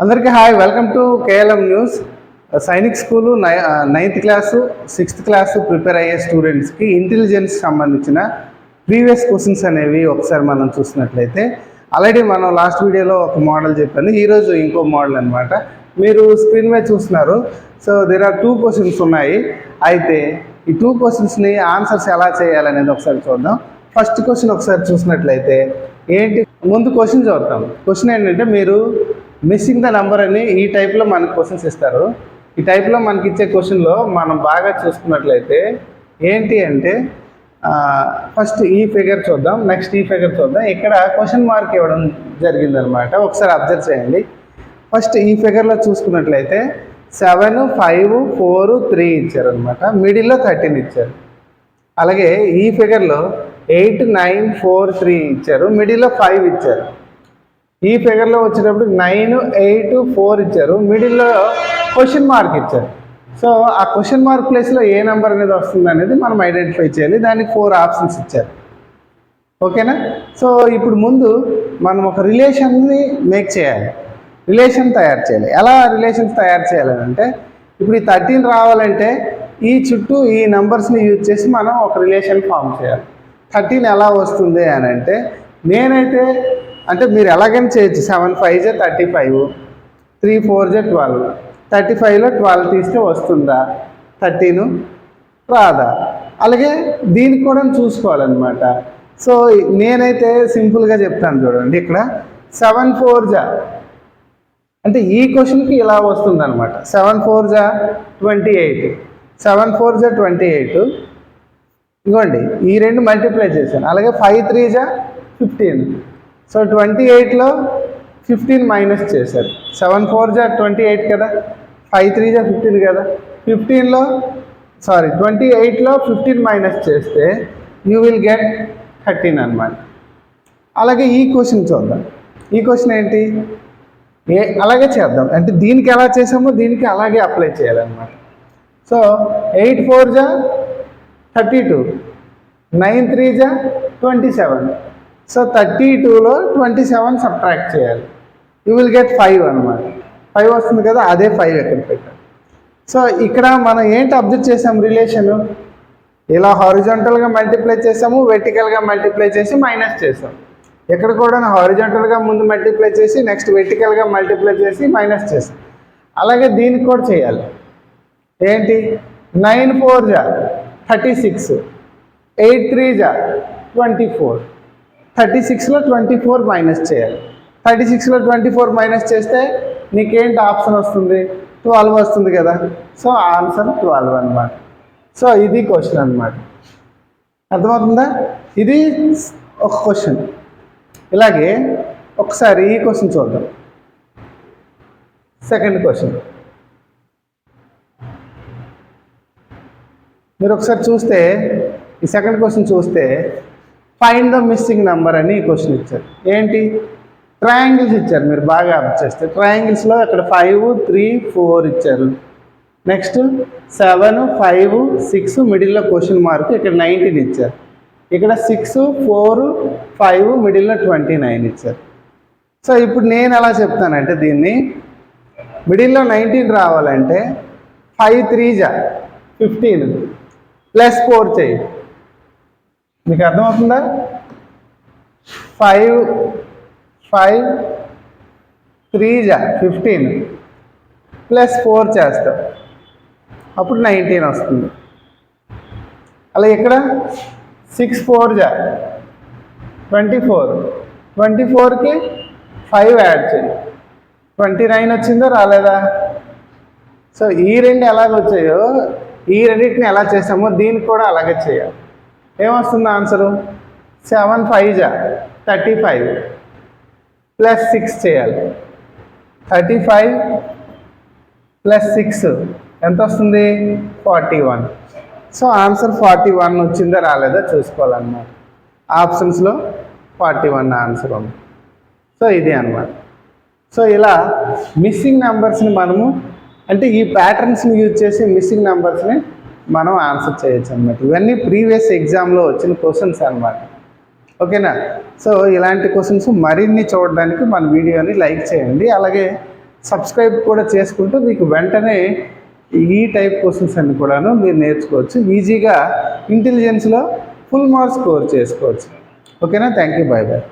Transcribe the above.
అందరికీ hi, welcome to KLM news. Sainik school 9th class 6th class prepare అయ్యే స్టూడెంట్స్కి intelligence సంబంధించిన ప్రీవియస్ క్వశ్చన్స్ అనేవి ఒకసారి మనం చూసినట్లయితే, ఆల్రెడీ మనం లాస్ట్ వీడియోలో ఒక మోడల్ చెప్పాను, ఈరోజు ఇంకో మోడల్ అనమాట. మీరు స్క్రీన్ మీద చూస్తున్నారు. సో దేర్ ఆర్ 2 క్వశ్చన్స్ ఉన్నాయి. అయితే ఈ 2 క్వశ్చన్స్ని ఆన్సర్స్ ఎలా చేయాలనేది ఒకసారి చూద్దాం. ఫస్ట్ క్వశ్చన్ ఒకసారి చూసినట్లయితే ఏంటి, ముందు క్వశ్చన్ చూద్దాం. క్వశ్చన్ ఏంటంటే, మీరు మిస్సింగ్ ద నెంబర్ అని ఈ టైప్లో మనకు క్వశ్చన్స్ ఇస్తారు. ఈ టైప్లో మనకి ఇచ్చే క్వశ్చన్లో మనం బాగా చూసుకున్నట్లయితే ఏంటి అంటే, ఫస్ట్ ఈ ఫిగర్ చూద్దాం, నెక్స్ట్ ఈ ఫిగర్ చూద్దాం. ఇక్కడ క్వశ్చన్ మార్క్ ఇవ్వడం జరిగిందనమాట. ఒకసారి అబ్జర్వ్ చేయండి. ఫస్ట్ ఈ ఫిగర్లో చూసుకున్నట్లయితే 7, 5, 4, 3 ఇచ్చారనమాట. మిడిల్లో 13 ఇచ్చారు. అలాగే ఈ ఫిగర్లో 8, 9, 4, 3 ఇచ్చారు. మిడిల్లో 5 ఇచ్చారు. ఈ ఫిగర్లో వచ్చేటప్పుడు 9, 8, 4 ఇచ్చారు. మిడిల్లో క్వశ్చన్ మార్క్ ఇచ్చారు. సో ఆ క్వశ్చన్ మార్క్ ప్లేస్లో ఏ నెంబర్ అనేది వస్తుంది అనేది మనం ఐడెంటిఫై చేయాలి. దానికి 4 ఆప్షన్స్ ఇచ్చారు. ఓకేనా? సో ఇప్పుడు ముందు మనం ఒక రిలేషన్ని మేక్ చేయాలి, రిలేషన్ తయారు చేయాలి. ఎలా రిలేషన్స్ తయారు చేయాలని అంటే, ఇప్పుడు ఈ 13 రావాలంటే ఈ చుట్టూ ఈ నెంబర్స్ని యూజ్ చేసి మనం ఒక రిలేషన్ ఫామ్ చేయాలి. 13 ఎలా వస్తుంది అని అంటే, నేనైతే అంటే మీరు ఎలాగైనా చేయొచ్చు. 7, 5 35, 3, 4 12, 35లో 12 తీస్తే వస్తుందా 13, రాదా? అలాగే దీనికి కూడా చూసుకోవాలన్నమాట. సో నేనైతే సింపుల్గా చెప్తాను చూడండి. ఇక్కడ 7 4 అంటే ఈ క్వశ్చన్కి ఇలా వస్తుంది అనమాట. 7 4 28, 7 4 28. ఇదిగోండి, ఈ రెండు మల్టిప్లై చేశాను. అలాగే 5 3 15. సో 28లో 15 మైనస్ చేశారు. 7 4 28 కదా, 5 3 15 కదా. 28లో 15 మైనస్ చేస్తే యూ విల్ గెట్ 13 అనమాట. అలాగే ఈ క్వశ్చన్ చూద్దాం. ఈ క్వశ్చన్ ఏంటి, అలాగే చేద్దాం. అంటే దీనికి ఎలా చేసామో దీనికి అలాగే అప్లై చేయాలన్నమాట. సో 8 4 32, 9 3 27. సో 32లో 27 సబ్ట్రాక్ట్ చేయాలి. యూ విల్ గెట్ 5 అనమాట. 5 వస్తుంది కదా, అదే 5 ఎక్కడ పెట్టాలి. సో ఇక్కడ మనం ఏంటి అబ్జర్వ్ చేసాము, రిలేషను ఇలా హారిజాంటల్గా మల్టిప్లై చేసాము, వెర్టికల్గా మల్టిప్లై చేసి మైనస్ చేసాం. ఎక్కడ కూడా హారిజాంటల్గా ముందు మల్టిప్లై చేసి నెక్స్ట్ వెర్టికల్గా మల్టిప్లై చేసి మైనస్ చేసాం. అలాగే దీనికి కూడా చేయాలి. ఏంటి, 9 4 36, 8 3 24. 36లో 24 మైనస్ చేయాలి. 36లో 24 మైనస్ చేస్తే నీకేంటి ఆప్షన్ వస్తుంది, 12 వస్తుంది కదా. సో ఆన్సర్ 12 అనమాట. సో ఇది క్వశ్చన్ అనమాట. అర్థమవుతుందా? ఇది ఒక క్వశ్చన్. ఇలాగే ఒకసారి ఈ క్వశ్చన్ చూద్దాం. సెకండ్ క్వశ్చన్ మీరు ఒకసారి చూస్తే, ఈ సెకండ్ క్వశ్చన్ చూస్తే ఫైండ్ ద మిస్సింగ్ నెంబర్ అని ఈ క్వశ్చన్ ఇచ్చారు. ఏంటి, ట్రయాంగిల్స్ ఇచ్చారు. మీరు బాగా అబ్జర్వ్ చేస్తే ట్రయాంగిల్స్లో ఇక్కడ 5 3 4 ఇచ్చారు. నెక్స్ట్ 7 5 6 మిడిల్లో క్వశ్చన్ మార్క్, ఇక్కడ 19 ఇచ్చారు. ఇక్కడ 6 4 5 మిడిల్లో 29 ఇచ్చారు. సో ఇప్పుడు నేను ఎలా చెప్తానంటే, దీన్ని మిడిల్లో 19 రావాలంటే 5 3 15 ప్లస్ 4 చేయి. మీకు అర్థమవుతుందా? 5 3 15 ప్లస్ 4 చేస్తాం, అప్పుడు 19 వస్తుంది. అలా ఇక్కడ 6 4 24, 24కి 5 యాడ్ చేయి, 29 వచ్చిందో రాలేదా? సో ఈ రెండు ఎలాగొచ్చాయో, ఈ రెండింటిని ఎలా చేసామో దీనికి కూడా అలాగే చేయాలి. ఏమొస్తుంది ఆన్సరు, 7 5 35 ప్లస్ 6 చేయాలి. 35 ప్లస్ 6 ఎంత వస్తుంది, 41. సో ఆన్సర్ 41 వచ్చిందా రాలేదా చూసుకోవాలన్నమాట. ఆప్షన్స్లో 41 ఆన్సర్ ఉంది. సో ఇది అన్నమాట. సో ఇలా మిస్సింగ్ నెంబర్స్ని మనము, అంటే ఈ ప్యాటర్న్స్ని యూజ్ చేసి మిస్సింగ్ నెంబర్స్ని మనం ఆన్సర్ చేయొచ్చు అన్నమాట. ఇవన్నీ ప్రీవియస్ ఎగ్జామ్లో వచ్చిన క్వశ్చన్స్ అన్నమాట. ఓకేనా? సో ఇలాంటి క్వశ్చన్స్ మరిన్ని చూడడానికి మన వీడియోని లైక్ చేయండి. అలాగే సబ్స్క్రైబ్ కూడా చేసుకుంటూ మీకు వెంటనే ఈ టైప్ క్వశ్చన్స్ అన్ని కూడాను మీరు నేర్చుకోవచ్చు. ఈజీగా ఇంటెలిజెన్స్లో ఫుల్ మార్క్స్ స్కోర్ చేసుకోవచ్చు. ఓకేనా? Thank you. Bye bye.